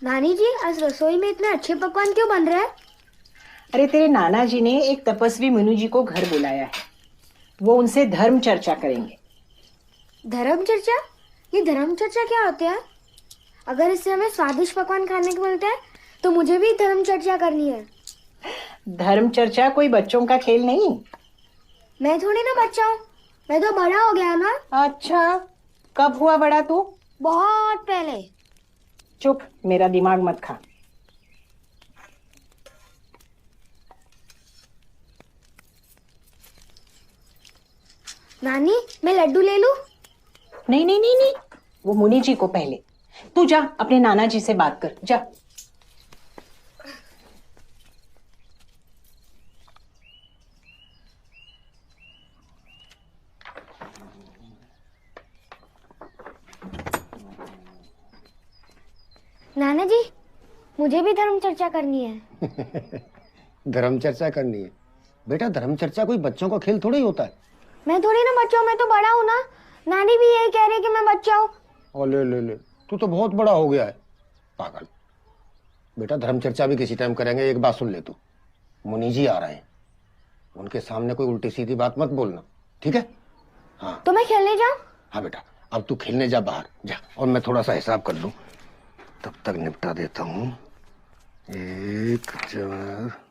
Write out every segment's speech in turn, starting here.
नानी जी, आज रसोई में इतने अच्छे पकवान क्यों बन रहे हैं? अरे तेरे नाना जी ने एक तपस्वी मुनि जी को घर बुलाया है। वो उनसे धर्म चर्चा करेंगे। धर्म चर्चा? ये धर्म चर्चा क्या होती है? अगर इससे हमें स्वादिष्ट पकवान खाने को मिलता है तो मुझे भी धर्म चर्चा करनी है। धर्म चर्चा कोई बच्चों का खेल नहीं। मैं थोड़ी ना बच्चा हूँ, मैं तो बड़ा हो गया ना। अच्छा, कब हुआ बड़ा तू? बहुत पहले। चुप, मेरा दिमाग मत खा। नानी, मैं लड्डू ले लूं? नहीं नहीं नहीं नहीं, वो मुनि जी को पहले। तू जा, अपने नाना जी से बात कर, जा। नाना जी, मुझे भी धर्म चर्चा करनी है। धर्म चर्चा करनी है? बेटा, धर्म चर्चा कोई बच्चों का खेल थोड़ी होता है। मैं थोड़ी ना बच्चा हूँ, मैं तो बड़ा हूँ ना। नानी भी यही कह रही है कि मैं बच्चा हूँ। और ले ले ले, तू तो बहुत बड़ा हो गया है, पागल। बेटा, धर्म चर्चा भी किसी टाइम करेंगे। एक बात सुन ले तू, मुनि जी आ रहे हैं, उनके सामने कोई उल्टी सीधी बात मत बोलना, ठीक है? हाँ। तो मैं खेलने जाऊँ? हाँ बेटा, अब तू खेलने जा, बाहर जा, और मैं थोड़ा सा हिसाब कर लूं, तब तक निपटा देता हूँ। एक, चार।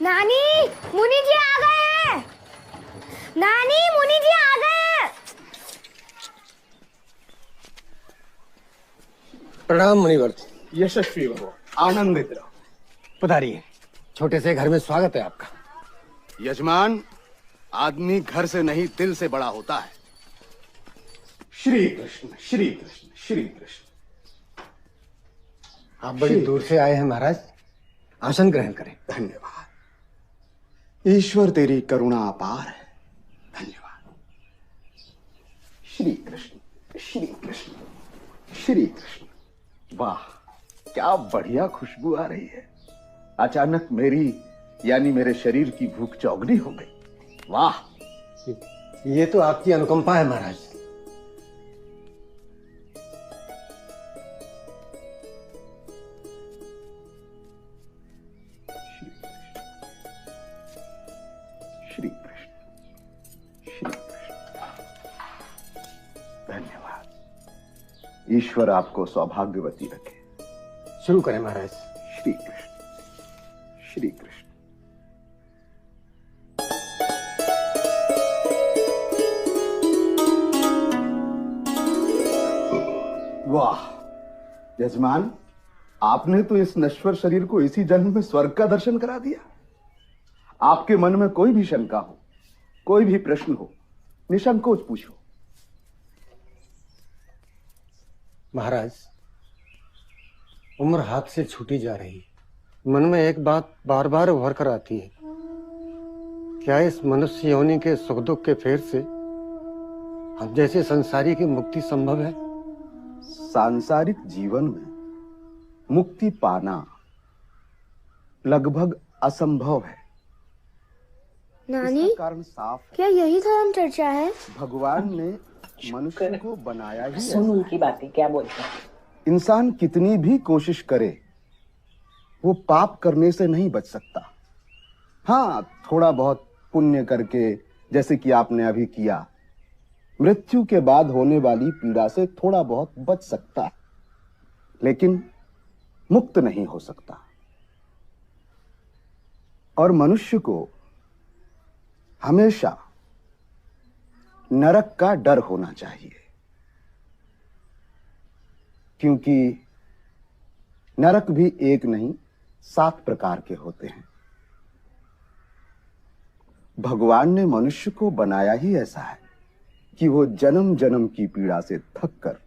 नानी, मुनि जी आ गए हैं। नानी, मुनि जी आ गए हैं। प्रणाम मुनिवर्त। यशस्वी हो, आनंदित रहो। पधारिए, छोटे से घर में स्वागत है आपका। यजमान, आदमी घर से नहीं दिल से बड़ा होता है। श्री कृष्ण श्री कृष्ण श्री कृष्ण। आप बड़ी दूर से आए हैं महाराज, आसन ग्रहण करें। धन्यवाद। ईश्वर तेरी करुणा अपार है। धन्यवाद। श्री कृष्ण श्री कृष्ण श्री कृष्ण। वाह, क्या बढ़िया खुशबू आ रही है। अचानक मेरी यानी मेरे शरीर की भूख चौगनी हो गई। वाह, ये तो आपकी अनुकंपा है महाराज। श्री कृष्ण श्री कृष्ण। धन्यवाद। ईश्वर आपको सौभाग्यवती रखे। शुरू करें महाराज। श्री कृष्ण श्री कृष्ण। वाह यजमान, आपने तो इस नश्वर शरीर को इसी जन्म में स्वर्ग का दर्शन करा दिया। आपके मन में कोई भी शंका हो, कोई भी प्रश्न हो, निसंकोच पूछो। महाराज, उम्र हाथ से छूटी जा रही है। मन में एक बात बार बार उभर कर आती है, क्या इस मनुष्य योनि के सुख दुख के फेर से हम जैसे संसारी की मुक्ति संभव है? सांसारिक जीवन में मुक्ति पाना लगभग असंभव है। नानी, इसका कारण साफ है। क्या यही धर्म चर्चा है? भगवान ने मनुष्य को बनाया ही सुन ऐसा। उनकी बातें क्या बोलते हैं। इंसान कितनी भी कोशिश करे, वो पाप करने से नहीं बच सकता। हाँ, थोड़ा बहुत पुण्य करके, जैसे कि आपने अभी किया, मृत्यु के बाद होने वाली पीड़ा से थोड़ा बहुत बच सकता है, लेकिन मुक्त नहीं हो सकता। और मनुष्य को हमेशा नरक का डर होना चाहिए, क्योंकि नरक भी एक नहीं 7 प्रकार के होते हैं। भगवान ने मनुष्य को बनाया ही ऐसा है कि वो जन्म जन्म की पीड़ा से थक कर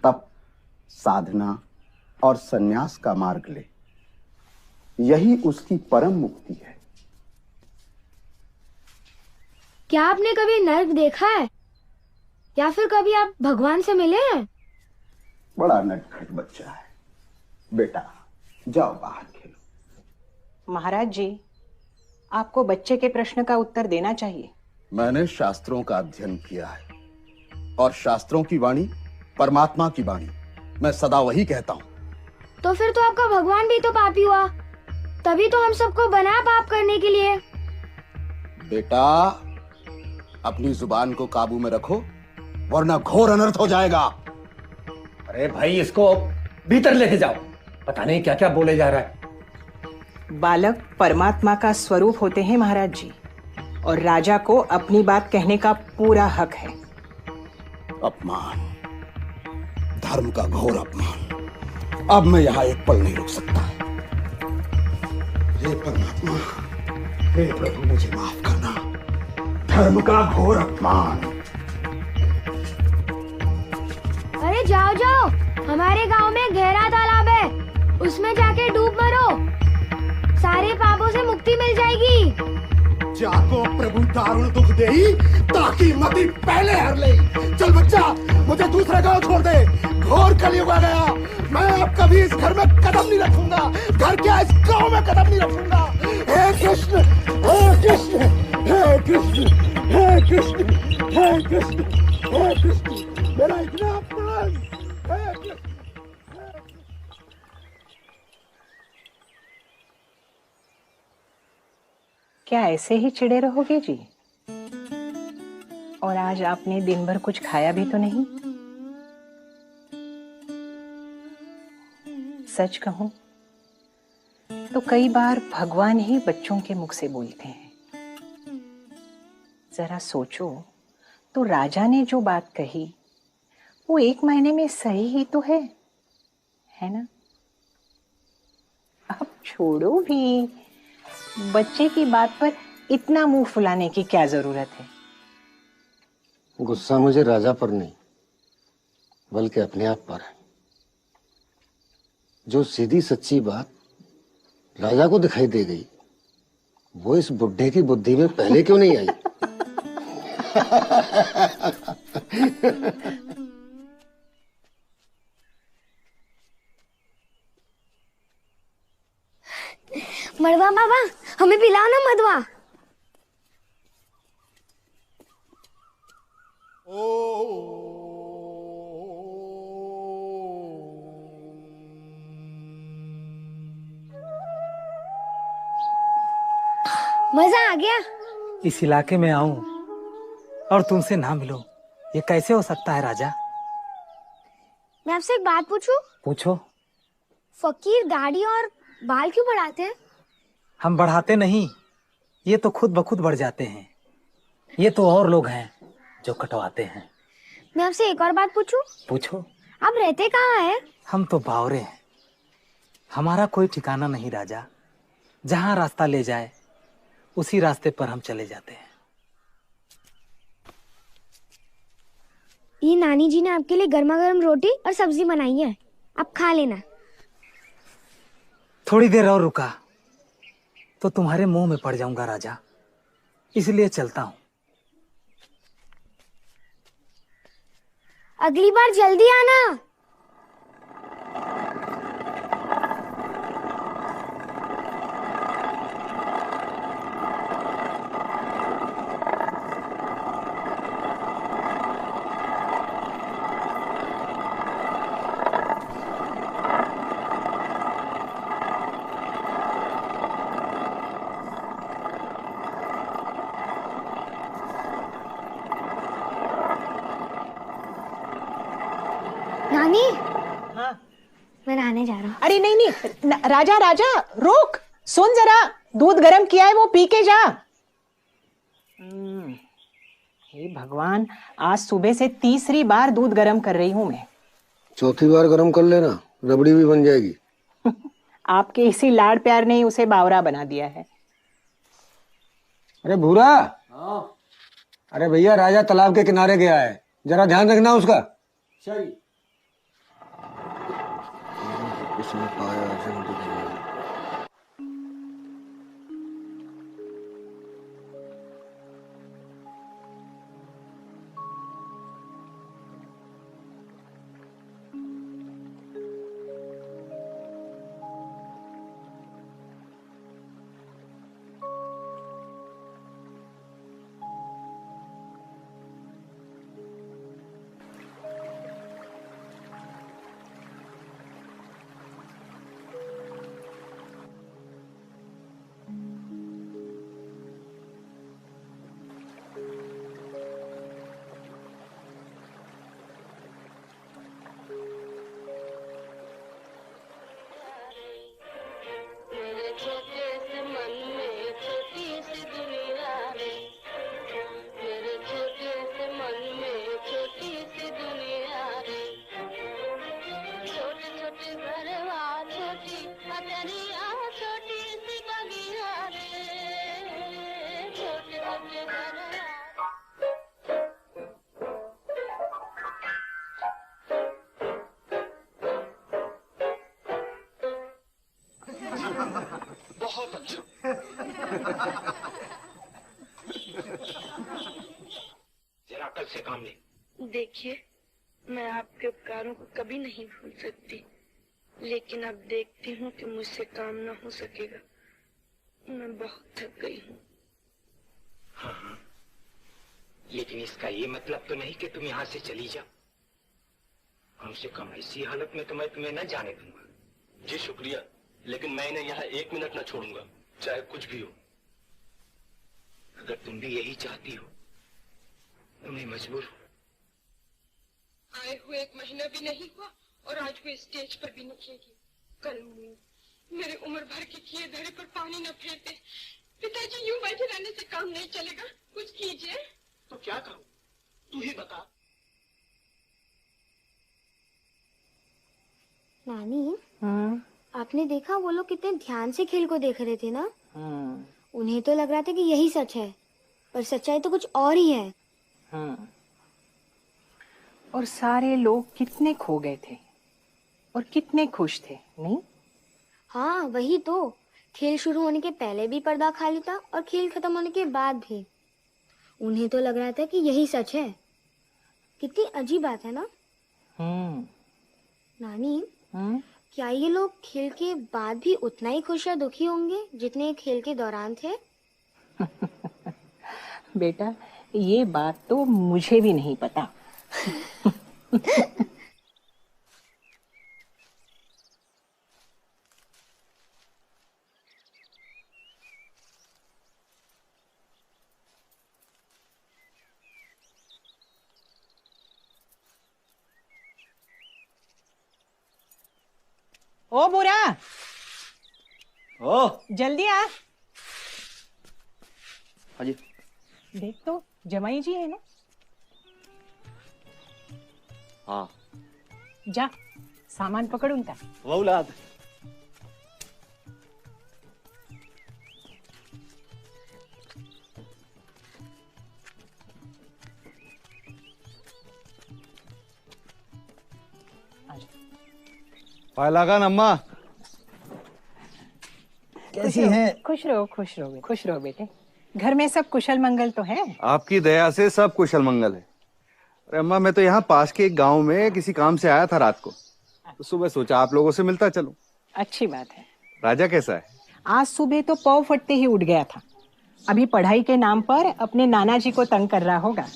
तप, साधना और संन्यास का मार्ग ले। यही उसकी परम मुक्ति है। क्या आपने कभी नर्क देखा है? या फिर कभी आप भगवान से मिले हैं? बड़ा नटखट बच्चा है। बेटा जाओ बाहर खेलो। महाराज जी, आपको बच्चे के प्रश्न का उत्तर देना चाहिए। मैंने शास्त्रों का अध्ययन किया है और शास्त्रों की वाणी परमात्मा की वाणी। मैं सदा वही कहता हूँ। तो फिर तो आपका भगवान भी तो पापी हुआ, तभी तो हम सबको बना पाप करने के लिए। बेटा अपनी जुबान को काबू में रखो, वरना घोर अनर्थ हो जाएगा। अरे भाई, इसको भीतर लेके जाओ, पता नहीं क्या क्या बोले जा रहा है। बालक परमात्मा का स्वरूप होते हैं महाराज जी, और राजा को अपनी बात कहने का पूरा हक है। अपमान, धर्म का घोर अपमान। अब मैं यहां एक पल नहीं रुक सकता। हे परमात्मा, हे प्रभु, मुझे माफ करना। धर्म का घोर अपमान। अरे जाओ जाओ, हमारे गांव में गहरा तालाब है, उसमें जाके डूब मरो, सारे पापों से मुक्ति मिल जाएगी। जाको प्रभु दारुण दुख देई, ताकि मति पहले हर ले। चल बच्चा, मुझे दूसरा गांव छोड़ दे। घोर कलयुग आ गया। मैं अब कभी इस घर में कदम नहीं रखूंगा। घर क्या, इस गांव में कदम नहीं रखूंगा। हे कृष्ण, हे कृष्ण, हे कृष्ण, हे कृष्ण, हे कृष्ण, हे कृष्ण, मेरा इतना अपमान। हे कृष्ण। क्या ऐसे ही चिड़े रहोगे जी? और आज आपने दिन भर कुछ खाया भी तो नहीं। सच कहूं तो कई बार भगवान ही बच्चों के मुख से बोलते हैं। जरा सोचो तो राजा ने जो बात कही वो 1 महीने में सही ही तो है ना? अब छोड़ो भी, बच्चे की बात पर इतना मुंह फुलाने की क्या जरूरत है? गुस्सा मुझे राजा पर नहीं, बल्कि अपने आप पर है। जो सीधी सच्ची बात राजा को दिखाई दे गई, वो इस बुड्ढे की बुद्धि में पहले क्यों नहीं आई? मड़वा बाबा, हमें पिलाओ ना मधुआ। मजा आ गया। इस इलाके में आऊं और तुमसे ना मिलो, ये कैसे हो सकता है राजा? मैं आपसे एक बात पूछूं? पूछो। फकीर दाढ़ी और बाल क्यों बढ़ाते हैं? हम बढ़ाते नहीं, ये तो खुद ब खुद बढ़ जाते हैं। ये तो और लोग हैं जो कटवाते हैं। मैं आपसे एक और बात पूछूं? पूछो। आप रहते कहाँ हैं? हम तो बावरे हैं, हमारा कोई ठिकाना नहीं राजा। जहां रास्ता ले जाए उसी रास्ते पर हम चले जाते हैं। ये नानी जी ने आपके लिए गर्मा गर्म रोटी और सब्जी बनाई है, आप खा लेना। थोड़ी देर और रुका तो तुम्हारे मुंह में पड़ जाऊंगा राजा, इसलिए चलता हूं। अगली बार जल्दी आना। नानी, हाँ। मैं नहाने जा रहा हूँ। अरे नहीं नहीं, राजा राजा रुक, सुन जरा, दूध गरम किया है वो पी के जा। हे भगवान, आज सुबह से तीसरी बार दूध गरम कर रही हूं मैं। चौथी बार गरम कर लेना, रबड़ी भी बन जाएगी। आपके इसी लाड़ प्यार ने ही उसे बावरा बना दिया है। अरे भूरा, अरे भैया, राजा तालाब के किनारे गया है, जरा ध्यान रखना उसका। उसने पाया जिंदगी में। बहुत अच्छा। जरा कल से काम ले। देखिए, मैं आपके उपकारों को कभी नहीं भूल सकती, लेकिन अब देखती हूँ कि मुझसे काम न हो सकेगा। मैं बहुत थक गई हूँ। हाँ हाँ, लेकिन इसका ये मतलब तो नहीं कि तुम यहाँ से चली जाओ। कम से कम ऐसी हालत में तो मैं तुम्हें न जाने दूंगा। जी शुक्रिया, लेकिन मैं इन्हें यहाँ 1 मिनट न छोड़ूंगा, चाहे कुछ भी हो। अगर तुम भी यही चाहती हो तो मैं मजबूर हूँ। आए हुए 1 महीना भी नहीं हुआ और आज वो स्टेज पर भी निकलेगी। कल मेरे उम्र भर के किए धरे पर पानी न फेरते। पिताजी, यूं बैठे रहने से काम नहीं चलेगा, कुछ कीजिए। तो क्या करूं, तू ही बता। नानी, आपने देखा वो लोग कितने ध्यान से खेल को देख रहे थे ना। उन्हें तो लग रहा था कि यही सच है, पर सच्चाई तो कुछ और ही है। और सारे लोग कितने खो गए थे और कितने खुश थे, नहीं? हाँ, वही तो। खेल शुरू होने के पहले भी पर्दा खाली था और खेल खत्म होने के बाद भी। उन्हें तो लग रहा था कि यही सच है। कितनी अजीब बात है ना। नानी, क्या ये लोग खेल के बाद भी उतना ही खुश या दुखी होंगे जितने खेल के दौरान थे? बेटा, ये बात तो मुझे भी नहीं पता। ओ बुरा, ओ जल्दी आ। हाँ जी। देख तो, जमाई जी है ना। हाँ, जा सामान पकड़ उनका। वो औलाद। लगान अम्मा कैसी हैं? खुश रहो, खुश रहो, खुश रहो बेटे। घर में सब कुशल मंगल तो है? आपकी दया से सब कुशल मंगल है। अरे अम्मा, मैं तो यहाँ पास के एक गांव में किसी काम से आया था रात को, तो सुबह सोचा आप लोगों से मिलता चलूं। अच्छी बात है। राजा कैसा है? आज सुबह तो पाँव फटते ही उठ गया था। अभी पढ़ाई के नाम पर अपने नाना जी को तंग कर रहा होगा।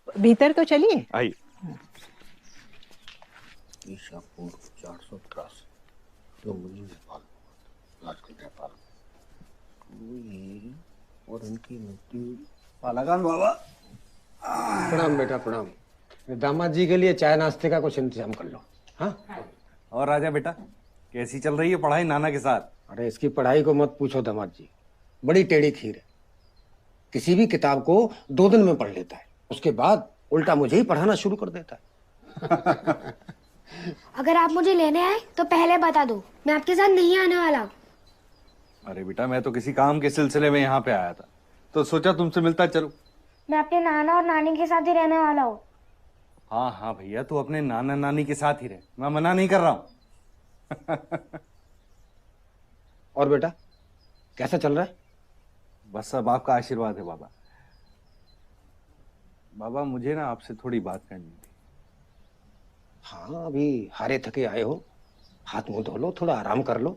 भीतर तो चलिए। आइए। ईशापुर 483 जो मुनि नेपाल आजकल नेपाल और उनकी मृत्यु। लगान बाबा। प्रणाम बेटा, प्रणाम। दामाद जी के लिए चाय नाश्ते का कुछ इंतजाम कर लो। हाँ। और राजा बेटा, कैसी चल रही है पढ़ाई नाना के साथ? अरे इसकी पढ़ाई को मत पूछो दामाद जी, बड़ी टेढ़ी खीर है। किसी भी किताब को 2 दिन में पढ़ लेता है, उसके बाद उल्टा मुझे ही पढ़ाना शुरू कर देता है। अगर आप मुझे लेने आए तो पहले बता दो, मैं आपके साथ नहीं आने वाला। अरे बेटा, मैं तो किसी काम के सिलसिले में यहाँ पे आया था, तो सोचा तुमसे मिलता चलूं। मैं अपने नाना और नानी के साथ ही रहने वाला हूँ। हाँ हाँ भैया, तू अपने नाना नानी के साथ ही रहे, मैं मना नहीं कर रहा हूँ। और बेटा कैसा चल रहा है? बस सब आपका आशीर्वाद है बाबा। बाबा, मुझे ना आपसे थोड़ी बात करनी थी। हाँ, अभी हारे थके आए हो, हाथ मुंह धो लो, थोड़ा आराम कर लो,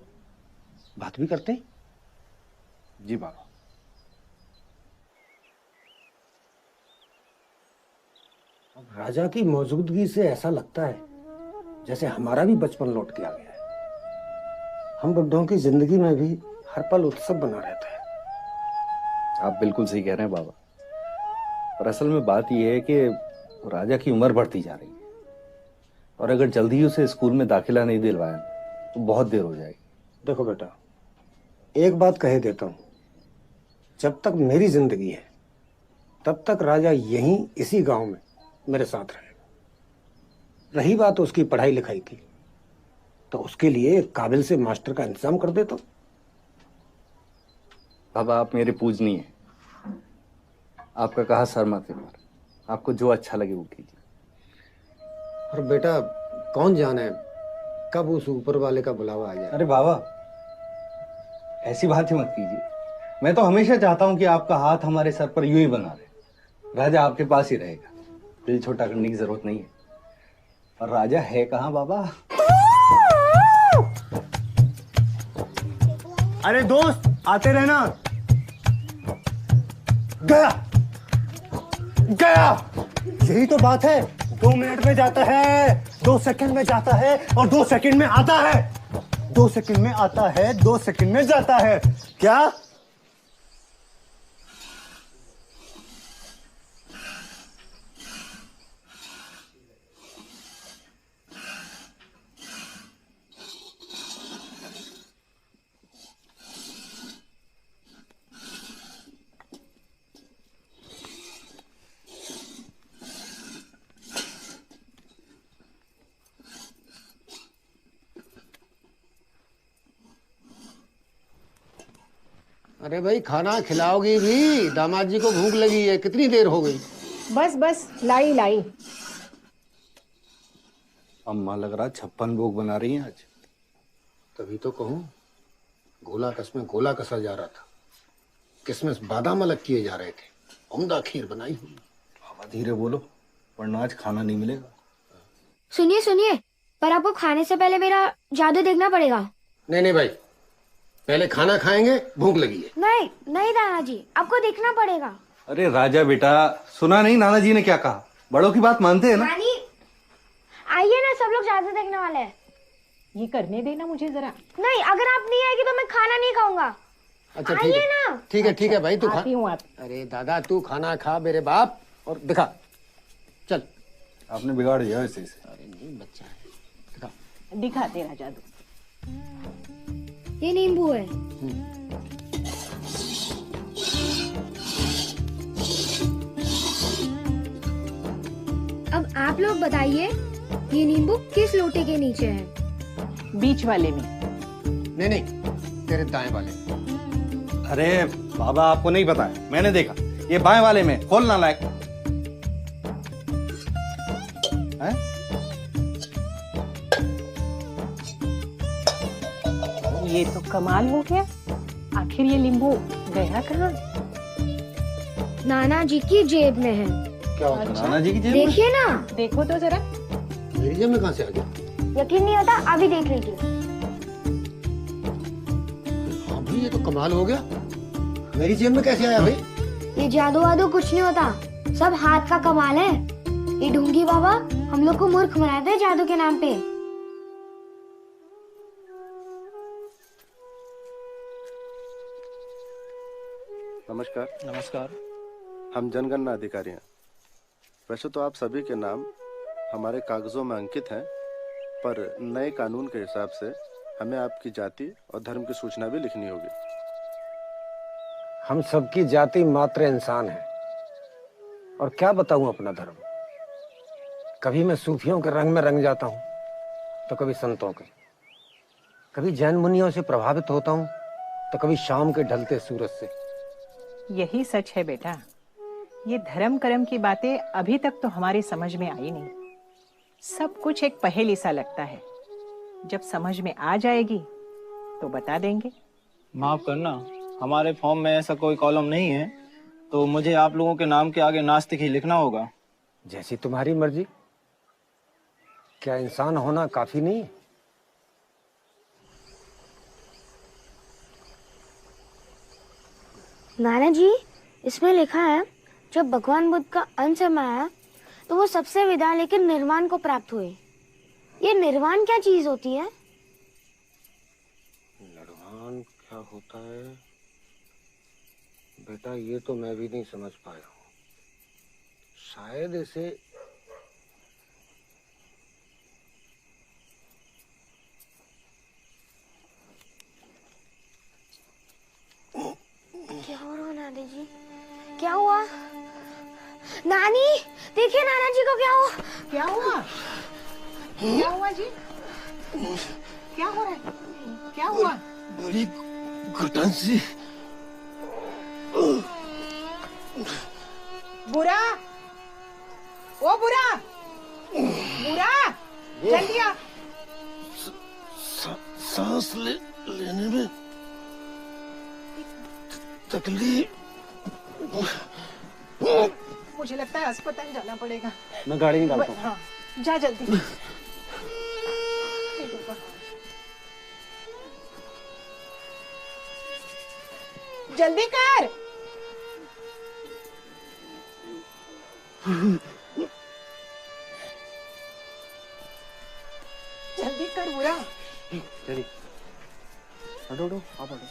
बात भी करते हैं। जी बाबा। राजा की मौजूदगी से ऐसा लगता है जैसे हमारा भी बचपन लौट के आ गया है। हम बुड्ढों की जिंदगी में भी हर पल उत्सव बना रहता है। आप बिल्कुल सही कह रहे हैं बाबा, पर असल में बात यह है कि राजा की उम्र बढ़ती जा रही है, और अगर जल्दी उसे स्कूल में दाखिला नहीं दिलवाया तो बहुत देर हो जाएगी। देखो बेटा, एक बात कह देता हूं, जब तक मेरी जिंदगी है तब तक राजा यहीं इसी गांव में मेरे साथ रहेगा। रही बात उसकी पढ़ाई लिखाई की, तो उसके लिए एक काबिल से मास्टर का इंतजाम कर देता हूं। बाबा, आप मेरे पूजनीय हैं, आपका कहा सर माथे पर, आपको जो अच्छा लगे वो कीजिए। और बेटा, कौन जाने कब उस ऊपर वाले का बुलावा आ जाए। अरे बाबा, ऐसी बात ही मत कीजिए। मैं तो हमेशा चाहता हूँ कि आपका हाथ हमारे सर पर यूं ही बना रहे। राजा आपके पास ही रहेगा, दिल छोटा करने की जरूरत नहीं है। और राजा है कहाँ बाबा? अरे दोस्त, आते रहना। गया गया, यही तो बात है। 2 मिनट में जाता है, 2 सेकंड में जाता है, और 2 सेकंड में आता है। 2 सेकंड में आता है, 2 सेकंड में जाता है। क्या? अरे भाई खाना खिलाओगी भी? दामाद जी को भूख लगी है, कितनी देर हो गई? बस बस लाई लाई। अम्मा लग रहा 56 भोग बना रही हैं आज। तभी तो कहूँ, गोला कसमें गोला कसा जा रहा था, किसमिस बादाम अलग किए जा रहे थे, उम्दा खीर बनाई हुई। बाबा धीरे बोलो, वरना आज खाना नहीं मिलेगा। सुनिए सुनिए, पर आपको खाने से पहले मेरा जादू देखना पड़ेगा। नहीं नहीं भाई, पहले खाना खाएंगे, भूख लगी है। नहीं नहीं नाना जी, आपको देखना पड़ेगा। अरे राजा बेटा, सुना नहीं नाना जी ने क्या कहा? बड़ों की बात मानते हैं ना? नानी आइए ना, सब लोग जादू देखने वाले हैं। ये करने देना मुझे जरा। नहीं, अगर आप नहीं आएगी तो मैं खाना नहीं खाऊंगा। अच्छा ठीक आइए है ना। ठीक है भाई, तू खा। आती हूँ आप। अरे दादा तू खाना खा मेरे बाप, और दिखा। चल। आपने बिगाड़ दिया इसे। अरे नहीं, बच्चा है, दिखा। दिखा तेरा जादू। ये नींबू है। अब आप लोग बताइए, ये नींबू किस लोटे के नीचे है? बीच वाले में। नहीं नहीं, तेरे दाएं वाले। अरे बाबा, आपको नहीं पता है, मैंने देखा। ये बाएं वाले में, खोलना लायक है। ये तो कमाल हो गया। आखिर ये नींबू गया कहाँ? नाना जी की जेब में है। क्या होता है? नाना जी की जेब में? देखिए ना। देखो तो जरा। मेरी जेब में कहाँ से आ गया? यकीन नहीं होता? अभी देख लीजिए। हाँ भाई, ये तो कमाल हो गया। मेरी जेब में कैसे आया भाई? ये जादू वादू कुछ नहीं होता, सब हाथ का कमाल है। ये ढूंगी बाबा हम लोग को मूर्ख बनाते हैं जादू के नाम पे। नमस्कार। नमस्कार। हम जनगणना अधिकारी हैं। वैसे तो आप सभी के नाम हमारे कागजों में अंकित हैं, पर नए कानून के हिसाब से हमें आपकी जाति और धर्म की सूचना भी लिखनी होगी। हम सबकी जाति मात्र इंसान है, और क्या बताऊं अपना धर्म। कभी मैं सूफियों के रंग में रंग जाता हूं, तो कभी संतों के, कभी जैन मुनियों से प्रभावित होता हूं, तो कभी शाम के ढलते सूरज से। यही सच है बेटा। ये धर्म कर्म की बातें अभी तक तो हमारी समझ में आई नहीं। सब कुछ एक पहेली सा लगता है। जब समझ में आ जाएगी तो बता देंगे। माफ करना, हमारे फॉर्म में ऐसा कोई कॉलम नहीं है, तो मुझे आप लोगों के नाम के आगे नास्तिक ही लिखना होगा। जैसी तुम्हारी मर्जी। क्या इंसान होना काफी नहीं? नाना जी, इसमें लिखा है जब भगवान बुद्ध का अंत समय आया तो वो सबसे विदा लेकर निर्वाण को प्राप्त हुए। ये निर्वाण क्या चीज होती है? निर्वाण क्या होता है बेटा, ये तो मैं भी नहीं समझ पाया हूँ। शायद इसे क्या हो रहा है नानी जी? क्या हुआ? नानी देखिए, नाना जी को क्या हुआ? क्या हुआ? क्या हुआ जी? क्या हो रहा है? क्या हुआ? बड़ी घुटन सी। बुरा, ओ बुरा, बुरा, जल्दी आ। सांस लेने में तकलीफ। मुझे लगता है अस्पताल जाना पड़ेगा। मैं गाड़ी निकालता हूँ। हाँ, जा जल्दी। जल्दी कर। जल्दी कर बुरा। चलिए हटो हटो आप हटो।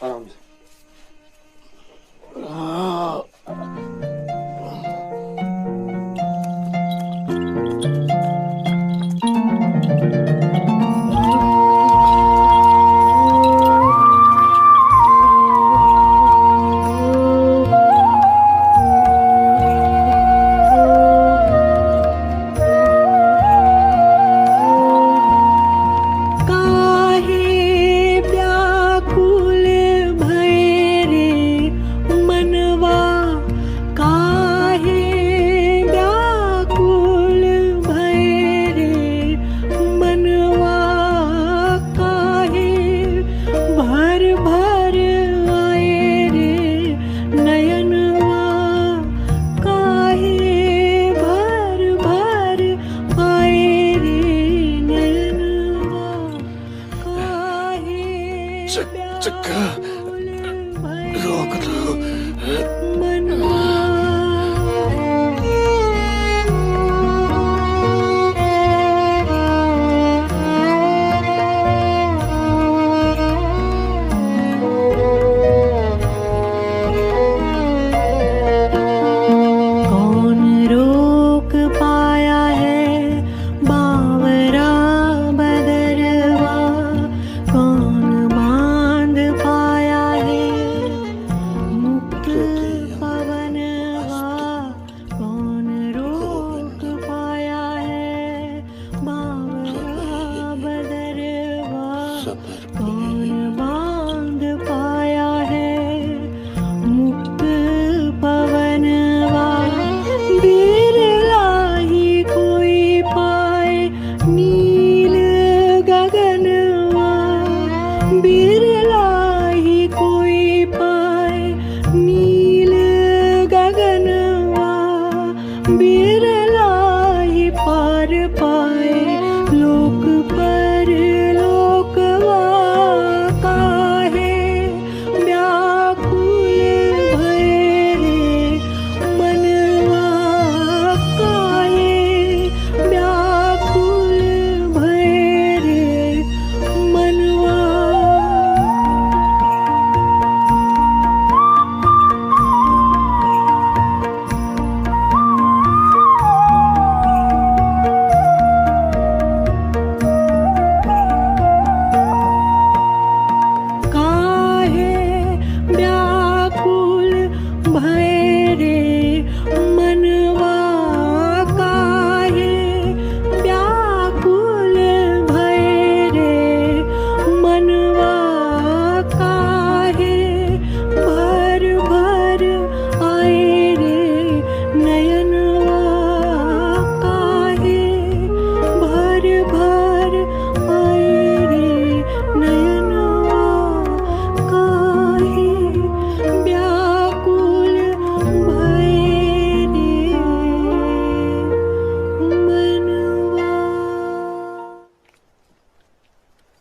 आराम से।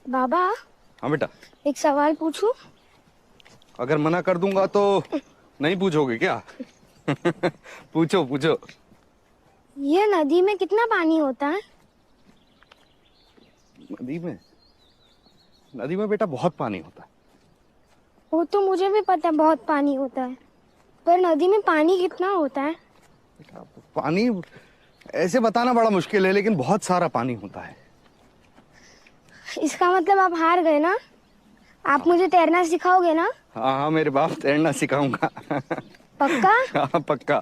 बाबा। हाँ बेटा। एक सवाल पूछूं? अगर मना कर दूंगा तो नहीं पूछोगे क्या? पूछो पूछो। ये नदी में कितना पानी होता है? नदी में बेटा बहुत पानी होता है। वो तो मुझे भी पता है बहुत पानी होता है, पर नदी में पानी कितना होता है? पानी ऐसे बताना बड़ा मुश्किल है, लेकिन बहुत सारा पानी होता है। इसका मतलब आप हार गए ना? आप मुझे तैरना सिखाओगे ना? हाँ हाँ मेरे बाप, तैरना सिखाऊंगा। पक्का? हाँ पक्का।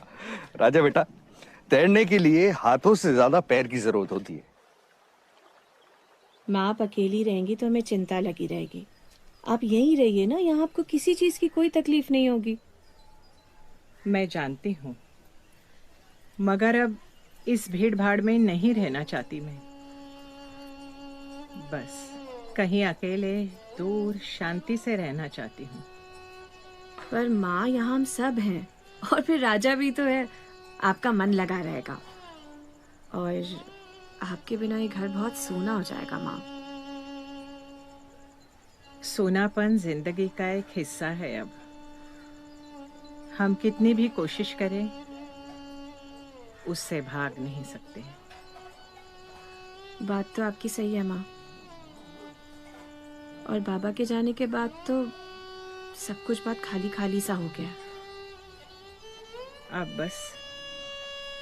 राजा बेटा, तैरने के लिए हाथों से ज्यादा पैर की जरूरत होती है। माँ आप अकेली रहेंगी तो हमें चिंता लगी रहेगी। आप यहीं रहिए ना, यहाँ आपको किसी चीज की कोई तकलीफ नहीं होगी। मैं जानती हूँ, मगर अब इस भीड़ भाड़ में नहीं रहना चाहती मैं। बस कहीं अकेले दूर शांति से रहना चाहती हूँ। पर माँ, यहाँ हम सब हैं और फिर राजा भी तो है। आपका मन लगा रहेगा और आपके बिना ये घर बहुत सूना हो जाएगा माँ। सूनापन जिंदगी का एक हिस्सा है। अब हम कितनी भी कोशिश करें उससे भाग नहीं सकते। बात तो आपकी सही है माँ। और बाबा के जाने के बाद तो सब कुछ बात खाली खाली सा हो गया। अब बस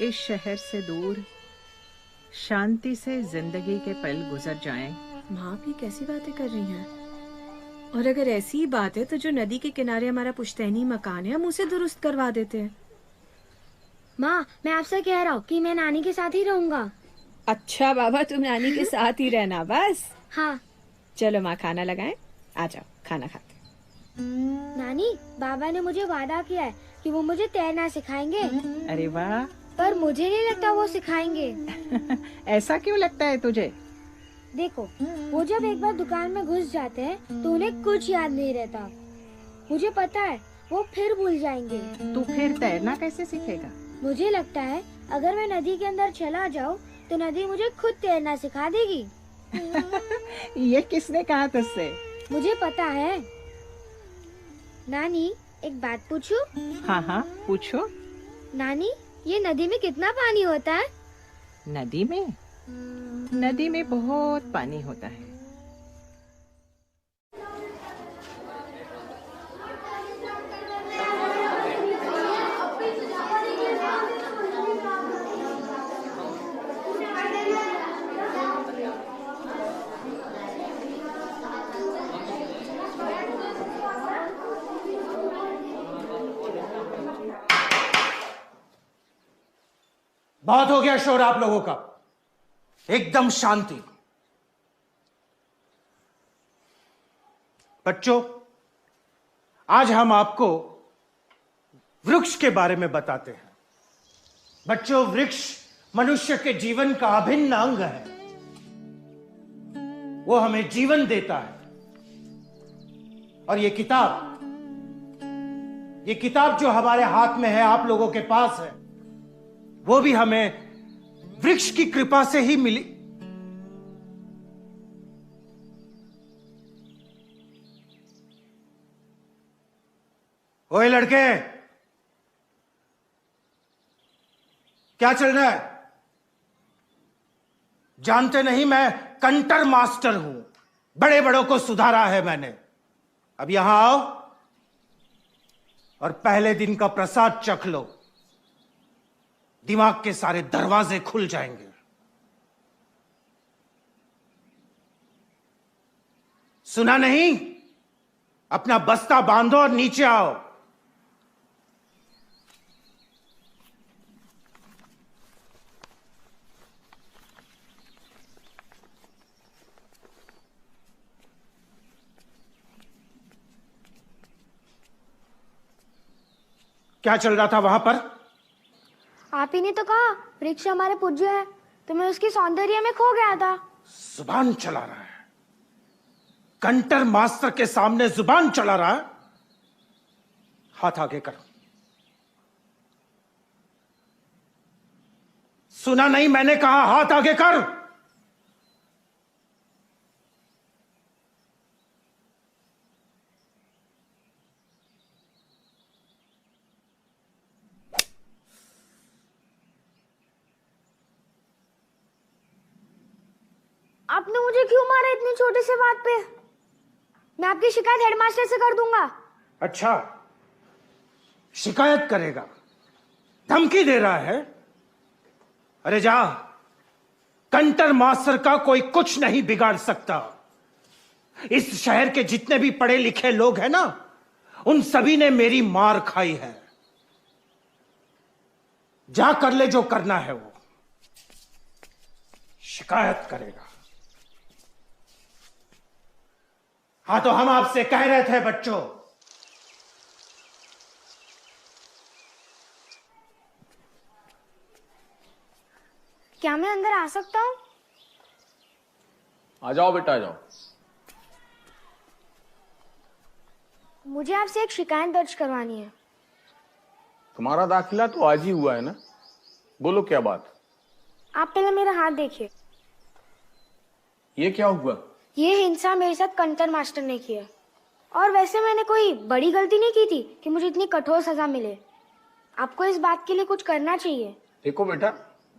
इस शहर से दूर शांति से जिंदगी के पल गुजर जाएं। माँ भी कैसी बातें कर रही हैं? और अगर ऐसी ही बात है तो जो नदी के किनारे हमारा पुश्तैनी मकान है, हम उसे दुरुस्त करवा देते हैं। माँ, मैं आपसे कह रहा हूँ कि मैं नानी के साथ ही रहूंगा। अच्छा बाबा, तुम नानी के साथ ही रहना बस। हाँ। चलो माँ, खाना लगाएं। आ जाओ, खाना खाते। नानी, बाबा ने मुझे वादा किया है कि वो मुझे तैरना सिखाएंगे। अरे वाह। पर मुझे नहीं लगता वो सिखाएंगे। ऐसा क्यों लगता है तुझे? देखो, वो जब एक बार दुकान में घुस जाते हैं तो उन्हें कुछ याद नहीं रहता। मुझे पता है वो फिर भूल जाएंगे। तू फिर तैरना कैसे सीखेगा? मुझे लगता है अगर मैं नदी के अंदर चला जाऊँ तो नदी मुझे खुद तैरना सिखा देगी। ये किसने कहा तुझसे? मुझे पता है। नानी, एक बात पूछूं? हाँ हाँ, पूछो। नानी, ये नदी में कितना पानी होता है? नदी में? नदी में बहुत पानी होता है। बहुत हो गया शोर आप लोगों का। एकदम शांति। बच्चों, आज हम आपको वृक्ष के बारे में बताते हैं। बच्चों, वृक्ष मनुष्य के जीवन का अभिन्न अंग है। वो हमें जीवन देता है। और ये किताब जो हमारे हाथ में है, आप लोगों के पास है, वो भी हमें वृक्ष की कृपा से ही मिली। ओए लड़के, क्या चल रहा है? जानते नहीं मैं कंटर मास्टर हूं। बड़े बड़ों को सुधारा है मैंने। अब यहां आओ और पहले दिन का प्रसाद चख लो। दिमाग के सारे दरवाजे खुल जाएंगे। सुना नहीं? अपना बस्ता बांधो और नीचे आओ। क्या चल रहा था वहां पर? आप ही ने तो कहा वृक्ष हमारे पूज्य है, तो मैं उसकी सौंदर्य में खो गया था। जुबान चला रहा है। कंटर मास्टर के सामने जुबान चला रहा है। हाथ आगे कर। सुना नहीं? मैंने कहा हाथ आगे कर। आपने मुझे क्यों मारा इतनी छोटी सी बात पे? मैं आपकी शिकायत हेडमास्टर से कर दूंगा। अच्छा, शिकायत करेगा? धमकी दे रहा है? अरे जा, कंटर मास्टर का कोई कुछ नहीं बिगाड़ सकता। इस शहर के जितने भी पढ़े लिखे लोग हैं ना, उन सभी ने मेरी मार खाई है। जा कर ले जो करना है वो। शिकायत करेगा। हाँ, तो हम आपसे कह रहे थे बच्चों, क्या मैं अंदर आ सकता हूँ? आ जाओ बेटा, आ जाओ। मुझे आपसे एक शिकायत दर्ज करवानी है। तुम्हारा दाखिला तो आज ही हुआ है ना? बोलो क्या बात। आप पहले मेरा हाथ देखिए। ये क्या हुआ? ये हिंसा मेरे साथ कंटर मास्टर ने की है। और वैसे मैंने कोई बड़ी गलती नहीं की थी कि मुझे इतनी कठोर सजा मिले। आपको इस बात के लिए कुछ करना चाहिए। देखो बेटा,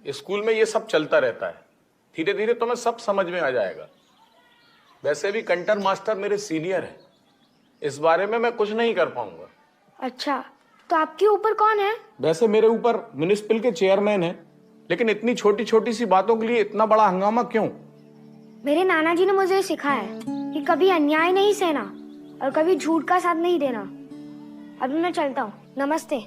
स्कूल में ये सब चलता रहता है, धीरे धीरे तुम्हें सब समझ में आ जाएगा। वैसे भी कंटर मास्टर मेरे सीनियर है, इस बारे में मैं कुछ नहीं कर पाऊंगा। अच्छा, तो आपके ऊपर कौन है? वैसे मेरे ऊपर म्युनिसिपल के चेयरमैन है, लेकिन इतनी छोटी छोटी सी बातों के लिए इतना बड़ा हंगामा क्यों? मेरे नाना जी ने मुझे सिखाया है कि कभी अन्याय नहीं सहना और कभी झूठ का साथ नहीं देना। अभी मैं चलता हूँ। नमस्ते।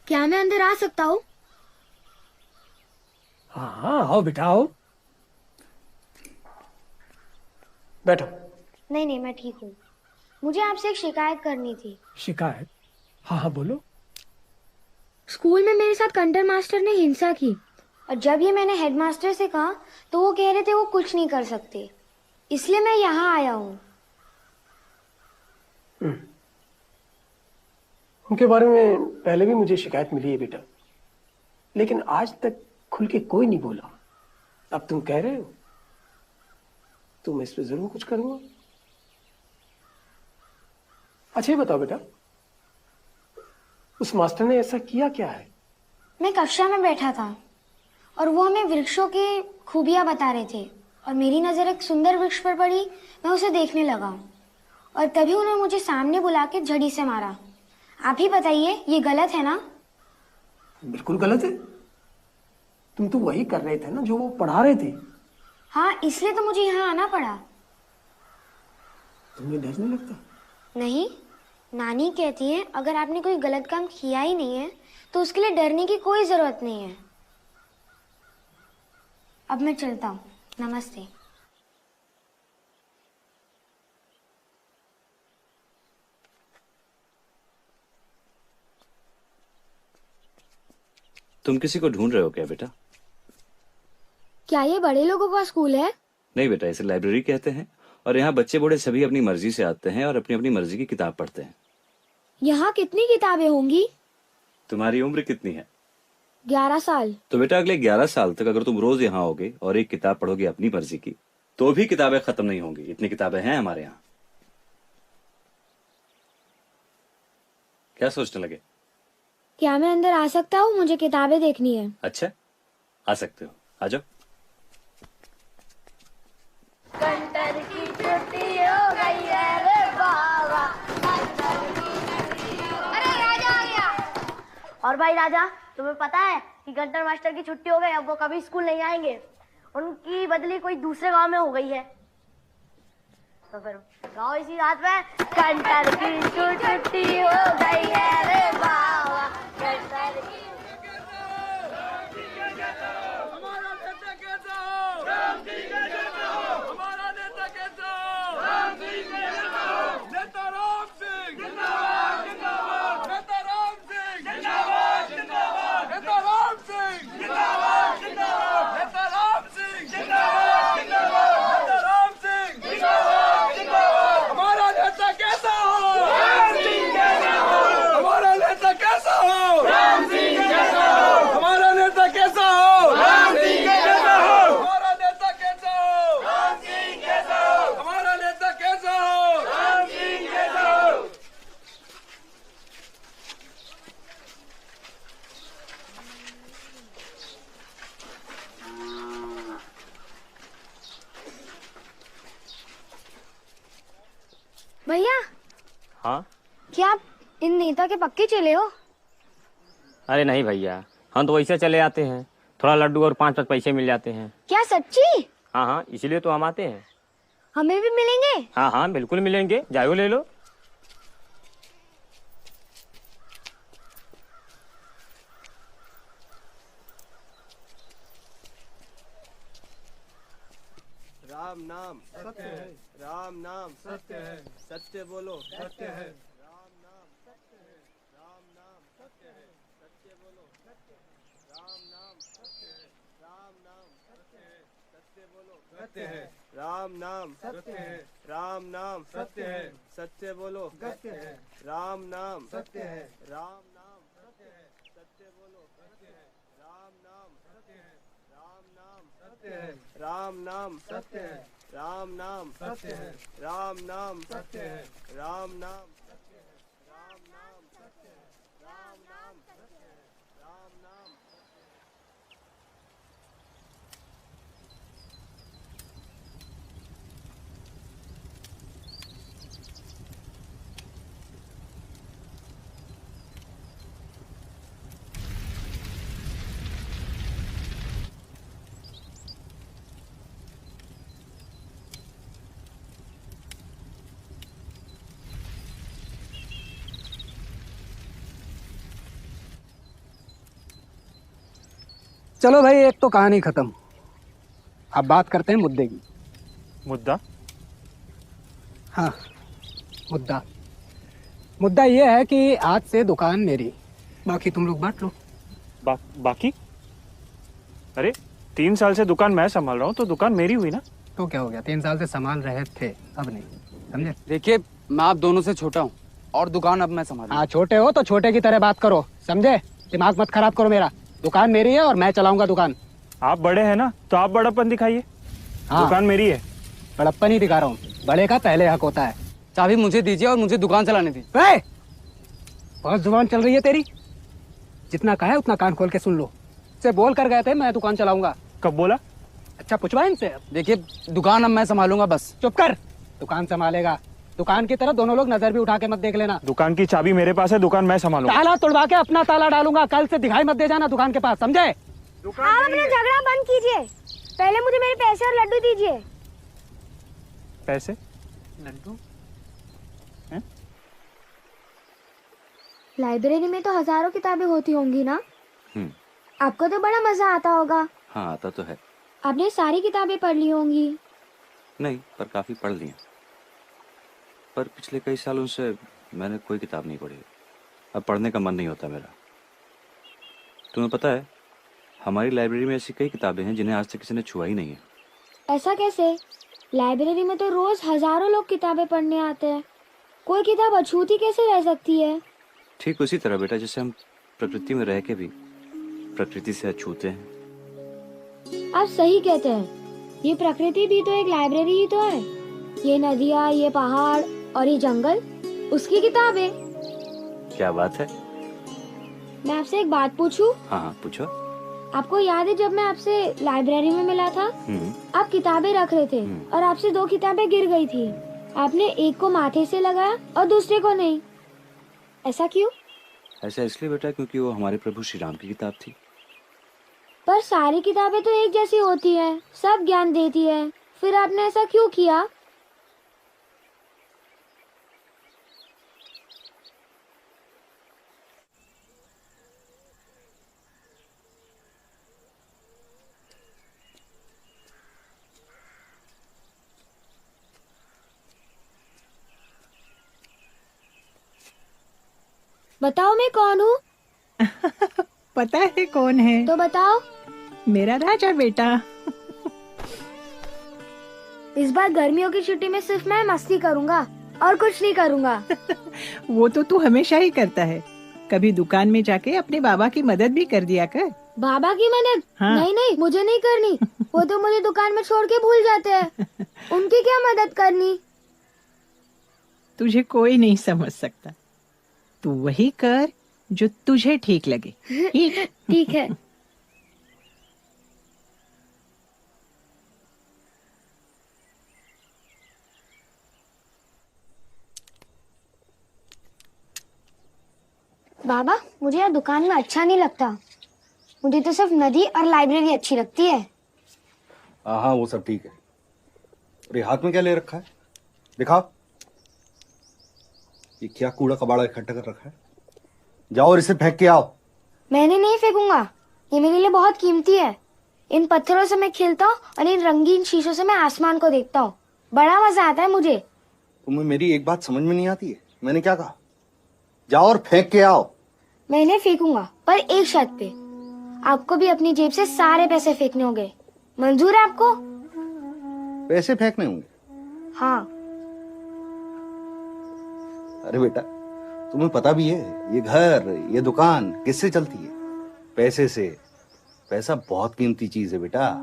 क्या मैं अंदर आ सकता हूँ? हाँ, आओ बेटा, आओ। बैठो। नहीं नहीं, मैं ठीक हूँ। मुझे आपसे एक शिकायत करनी थी। शिकायत? हाँ हाँ, बोलो। स्कूल में मेरे साथ कंटर मास्टर ने हिंसा की और जब ये मैंने हेडमास्टर से कहा तो वो कह रहे थे वो कुछ नहीं कर सकते, इसलिए मैं यहाँ आया हूँ। उनके बारे में पहले भी मुझे शिकायत मिली है बेटा, लेकिन आज तक खुल के कोई नहीं बोला। अब तुम कह रहे हो तो मैं इस पे जरूर कुछ करूंगा। अच्छा ये बताओ बेटा, उस मास्टर ने ऐसा किया क्या है? मैं कक्षा में बैठा था और वो हमें वृक्षों की खूबियां बता रहे थे और मेरी नजर एक सुंदर वृक्ष पर पड़ी। मैं उसे देखने लगा और तभी उन्होंने मुझे सामने बुला के झड़ी से मारा। आप ही बताइए, ये गलत है ना? बिल्कुल गलत है। तुम तो वही कर रहे थे ना जो वो पढ़ा रहे थे। हाँ, इसलिए तो मुझे यहाँ आना पड़ा। तुम्हें डर नहीं लगता? नहीं, नानी कहती है अगर आपने कोई गलत काम किया ही नहीं है तो उसके लिए डरने की कोई जरूरत नहीं है। अब मैं चलता हूँ। नमस्ते। तुम किसी को ढूंढ रहे हो क्या बेटा? क्या ये बड़े लोगों का स्कूल है? नहीं बेटा, इसे लाइब्रेरी कहते हैं और यहाँ बच्चे बूढ़े सभी अपनी मर्जी से आते हैं और अपनी अपनी मर्जी की किताब पढ़ते हैं। यहाँ कितनी किताबें होंगी? तुम्हारी उम्र कितनी है? 11 साल। तो बेटा अगले 11 साल तक अगर तुम रोज यहाँ आओगे और एक किताब पढ़ोगे अपनी मर्जी की, तो भी किताबें खत्म नहीं होंगी। इतनी किताबें हैं हमारे यहाँ। क्या सोचने लगे? क्या मैं अंदर आ सकता हूँ? मुझे किताबें देखनी है। अच्छा, आ सकते हो, आ जाओ। कंटर की छुट्टी हो गई है रे बाबा। अरे राजा आ गया। और भाई राजा, तुम्हें पता है कि कंटर मास्टर की छुट्टी हो गई, अब वो कभी स्कूल नहीं आएंगे। उनकी बदली कोई दूसरे गांव में हो गई है। तो फिर गाओ इसी रात में, कंटर की छुट्टी हो गई है रे बाबा। कंटर की राम सिंह भैया, हाँ? क्या आप इन नेता के पक्के चले हो? अरे नहीं भैया, हम तो वैसे चले आते हैं, थोड़ा लड्डू और 5-5 पैसे मिल जाते हैं। क्या सच्ची? हाँ हाँ, इसीलिए तो हम आते हैं। हमें भी मिलेंगे? हाँ हाँ बिल्कुल मिलेंगे, जाओ ले लो। राम नाम सत्य है, राम नाम सत्य है, सत्य बोलो सत्य है, राम नाम सत्य है, राम नाम सत्य है, सत्य बोलो सत्य है, राम नाम सत्य है, राम नाम सत्य है, सत्य बोलो सत्य है, राम नाम सत्य है, राम नाम सत्य है, सत्य बोलो सत्य है, राम नाम सत्य है, राम नाम सत्य है, सत्य बोलो सत्य है, राम नाम सत्य है, राम नाम सत्य है, राम नाम सत्य है, राम नाम सत्य है, राम नाम सत्य है, राम नाम सत्य है, राम नाम सत्य है, राम नाम सत्य है, राम नाम सत्य है। चलो भाई, एक तो कहानी खत्म। अब बात करते हैं मुद्दे की। मुद्दा? हाँ, मुद्दा ये है कि आज से दुकान मेरी, बाकी तुम लोग बांट लो। बाकी? अरे 3 साल से दुकान मैं संभाल रहा हूँ तो दुकान मेरी हुई ना। तो क्या हो गया, 3 साल से संभाल रहे थे, अब नहीं, समझे? देखिए, मैं आप दोनों से छोटा हूँ और दुकान अब मैं संभालूंगा। हाँ, छोटे हो तो छोटे की तरह बात करो, समझे? दिमाग मत खराब करो मेरा। दुकान मेरी है और मैं चलाऊंगा दुकान। आप बड़े हैं ना, तो आप बड़प्पन दिखाइए। हाँ, दुकान मेरी है। बड़प्पन ही दिखा रहा हूँ, बड़े का पहले हक होता है। चाबी मुझे दीजिए और मुझे दुकान चलाने दीजिए। बहुत जुबान चल रही है तेरी, जितना कहा है उतना कान खोल के सुन लो। से बोल कर गए थे मैं दुकान चलाऊंगा। कब बोला? अच्छा पूछवा इनसे। देखिए, दुकान अब मैं संभालूंगा, बस। चुप कर। दुकान संभालेगा, दुकान की तरफ दोनों लोग नजर भी उठा के मत देख लेना। दुकान की चाबी मेरे पास है, दुकान मैं संभालूंगा। ताला तोड़वा के अपना ताला डालूंगा, कल से दिखाई मत दे जाना दुकान के पास, समझे? आप अपना झगड़ा बंद कीजिए, पहले मुझे मेरे पैसे और लड्डू दीजिए। पैसे? लड्डू? लाइब्रेरी में तो हजारों किताबें होती होंगी ना? आपको तो बड़ा मजा आता होगा। हाँ, आता तो है। आपने सारी किताबें पढ़ ली होंगी। नहीं, पर काफी पढ़ ली हैं। पर पिछले कई सालों से मैंने कोई किताब नहीं पढ़ी। अब पढ़ने का मन नहीं होता मेरा। तुम्हें पता है, हमारी लाइब्रेरी में ऐसी कई किताबें हैं जिन्हें आज तक किसी ने छुआ ही नहीं है। ऐसा कैसे? लाइब्रेरी में तो रोज हजारों लोग किताबें पढ़ने आते हैं, कोई किताब अछूती कैसे रह सकती है? ठीक उसी तरह बेटा, जैसे हम प्रकृति में रह के भी प्रकृति से अछूते हैं। आप सही कहते हैं, ये प्रकृति भी तो एक लाइब्रेरी ही तो है। ये नदियाँ, ये पहाड़ और ये जंगल उसकी किताबें। क्या बात है? मैं आपसे एक बात पूछूं? हाँ, पूछो। आपको याद है जब मैं आपसे लाइब्रेरी में मिला था, आप किताबें रख रहे थे और आपसे 2 किताबें गिर गई थी। आपने एक को माथे से लगाया और दूसरे को नहीं, ऐसा क्यों? ऐसा इसलिए बेटा क्योंकि वो हमारे प्रभु श्री राम की किताब थी। पर सारी किताबें तो एक जैसी होती है, सब ज्ञान देती है, फिर आपने ऐसा क्यों किया? बताओ मैं कौन हूँ? पता है कौन है? तो बताओ। मेरा राजा बेटा। इस बार गर्मियों की छुट्टी में सिर्फ मैं मस्ती करूँगा और कुछ नहीं करूँगा। वो तो तू हमेशा ही करता है। कभी दुकान में जाके अपने बाबा की मदद भी कर दिया कर। बाबा की मदद? हाँ। नहीं नहीं, मुझे नहीं करनी। वो तो मुझे दुकान में छोड़ के भूल जाते हैं। उनकी क्या मदद करनी? तुझे कोई नहीं समझ सकता। तू वही कर जो तुझे ठीक लगे। ठीक है। बाबा मुझे यहाँ दुकान में अच्छा नहीं लगता। मुझे तो सिर्फ नदी और लाइब्रेरी अच्छी लगती है। हाँ वो सब ठीक है। अरे हाथ में क्या ले रखा है, दिखाओ। ये क्या कूड़ा कबाड़ा इकट्ठा कर रखा है? जाओ और इसे फेंक के आओ। मैंने नहीं फेंकूंगा, ये मेरे लिए बहुत कीमती है। इन पत्थरों से मैं खेलता हूँ और इन रंगीन शीशों से मैं आसमान को देखता हूँ। बड़ा मजा आता है मुझे। तुम्हें मेरी एक बात समझ में नहीं आती है। मैंने क्या कहा? जाओ और फेंक के आओ। मैं इन्हें फेंकूंगा, पर एक शर्त पे। आपको भी अपनी जेब से सारे पैसे फेंकने होंगे। मंजूर है आपको? पैसे फेंकने होंगे? हाँ। अरे बेटा, तुम्हें पता भी है ये घर, ये दुकान किससे चलती है? पैसे से। पैसा बहुत कीमती चीज है बेटा।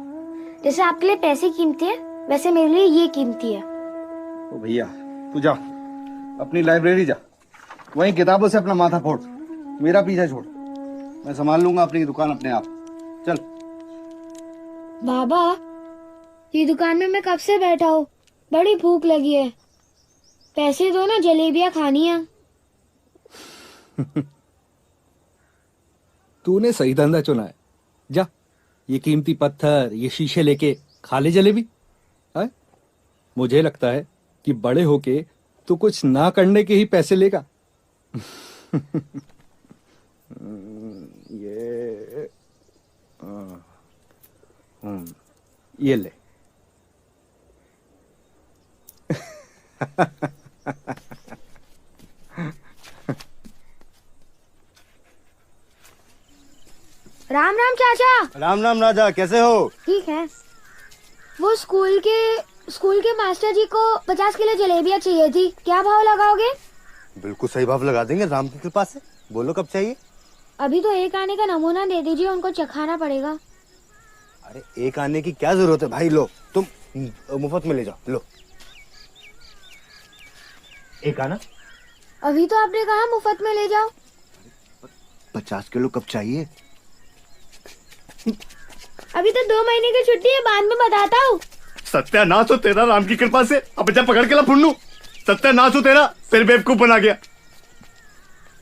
जैसे आपके लिए पैसे कीमती है, वैसे मेरे लिए ये कीमती है। ओ भैया, तू जा अपनी लाइब्रेरी जा, वहीं किताबों से अपना माथा फोड़। मेरा पीछा छोड़, मैं संभाल लूंगा अपनी दुकान अपने आप। चल। बाबा, ये दुकान में मैं कब से बैठा हूँ, बड़ी भूख लगी है। पैसे दो ना, जलेबियाँ खानी है। तूने सही धंधा चुना है। जा, ये कीमती पत्थर, ये शीशे लेके खा ले जलेबी। है? मुझे लगता है कि बड़े होके तू कुछ ना करने के ही पैसे लेगा। ये ले। राम राम चाचा। राम राम राजा, कैसे हो? ठीक है। वो स्कूल के मास्टर जी को 50 किलो जलेबियाँ चाहिए थी, क्या भाव लगाओगे? बिल्कुल सही भाव लगा देंगे, राम की कृपा से। बोलो कब चाहिए? अभी तो एक आने का नमूना दे दीजिए, उनको चखाना पड़ेगा। अरे एक आने की क्या जरूरत है भाई, लो तुम मुफ्त में ले जाओ, लो। एक आना? अभी तो आपने कहा मुफ्त में ले जाओ। 50 किलो कब चाहिए? अभी तो 2 महीने की छुट्टी है, बाद में बताता हूँ। सत्यानाश हो तेरा राम की कृपा से। अब बच्चा पकड़ के ला फुन्नू। सत्यानाश हो तेरा, फिर बेवकूफ बना गया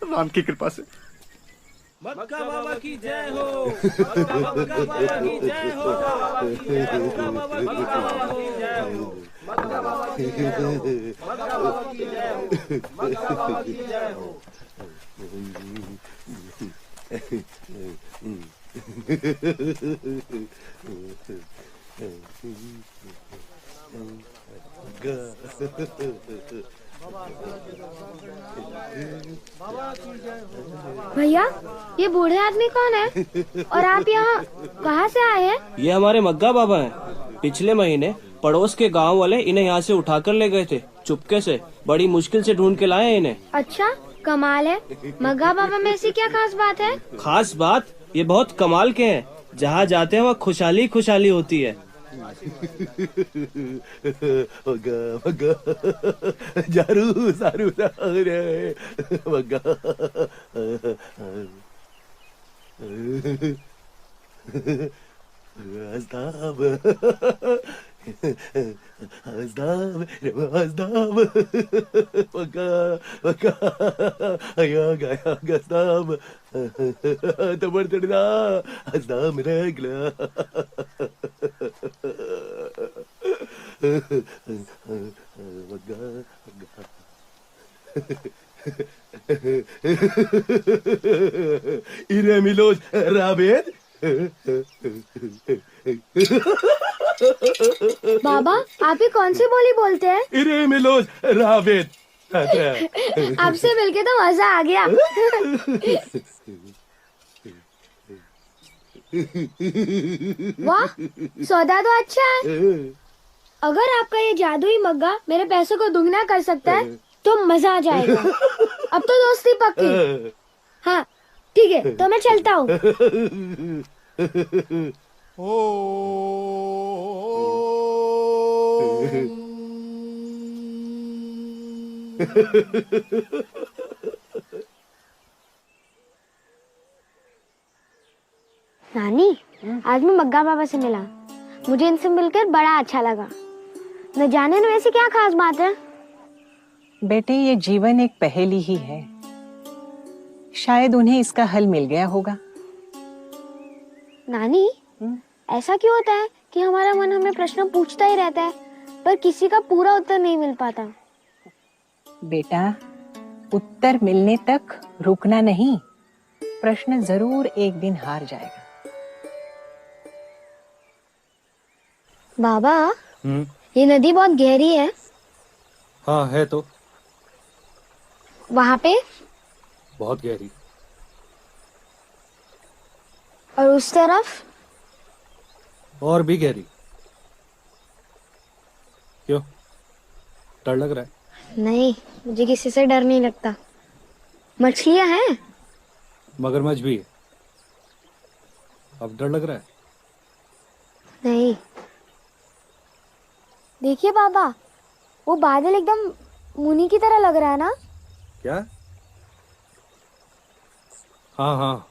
राम की कृपा से। मक्का बाबा की जय हो। मक्का बाबा की जय हो। मक्का बाबा की जय हो। मक्का बाबा की जय हो। मक्का बाबा की जय हो। मक्का बाबा की जय हो। भैया, ये बूढ़े आदमी कौन है और आप यहाँ कहाँ से आए हैं? ये हमारे मग्गा बाबा हैं। पिछले महीने पड़ोस के गांव वाले इन्हें यहाँ से उठाकर ले गए थे, चुपके से। बड़ी मुश्किल से ढूंढ के लाए इन्हें। अच्छा, कमाल है। मग्गा बाबा में ऐसी क्या खास बात है? खास बात, ये बहुत कमाल के हैं। जहाँ जाते हैं वहाँ खुशहाली खुशहाली होती है। जारू सारू रे मग्गा। हस्ताब हस्ताब हस्ताब मग्गा मग्गा आया गया हस्ताब तबर चढ़ना हस्ताब रगला। इरे मिलोज राबेद। बाबा, आप ही कौन सी बोली बोलते हैं? इरे मिलोज राबेद। आपसे मिलके तो मजा आ गया। वाह, सौदा तो अच्छा है। अगर आपका ये जादुई मग्गा मेरे पैसों को दुगना कर सकता है तो मजा आ जाएगा। अब तो दोस्ती पक्की। हाँ ठीक है, तो मैं चलता हूँ। नानी, आज मैं मग्गा बाबा से मिला। मुझे इनसे मिलकर बड़ा अच्छा लगा। न जाने में वैसे क्या खास बात है? बेटे, ये जीवन एक पहेली ही है। शायद उन्हें इसका हल मिल गया होगा। नानी, ऐसा क्यों होता है कि हमारा मन हमें प्रश्न पूछता ही रहता है पर किसी का पूरा उत्तर नहीं मिल पाता? बेटा, उत्तर मिलने तक रुकना नहीं, प्रश्न जरूर एक दिन हार जाएगा। बाबा, ये नदी बहुत गहरी है। हाँ है तो, वहाँ पे बहुत गहरी। और उस तरफ और भी गहरी। क्यों, डर लग रहा है? नहीं, मुझे किसी से डर नहीं लगता। मछलियाँ हैं? मगरमच्छ भी है। अब डर लग रहा है? नहीं। देखिए बाबा, वो बादल एकदम मुनि की तरह लग रहा है ना? क्या? हाँ हाँ।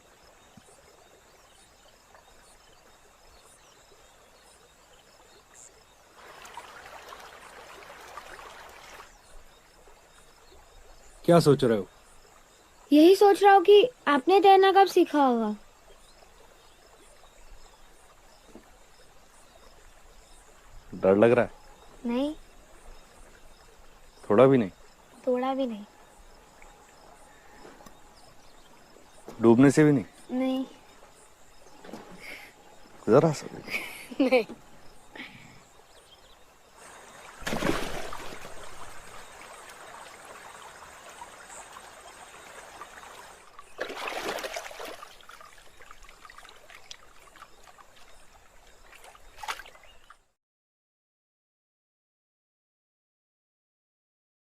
क्या सोच रहे हो? यही सोच रहा हूँ कि आपने तैरना कब सीखा होगा। डर लग रहा है? नहीं, थोड़ा भी नहीं? थोड़ा भी नहीं। डूबने से भी नहीं? नहीं। जरा सा भी? नहीं।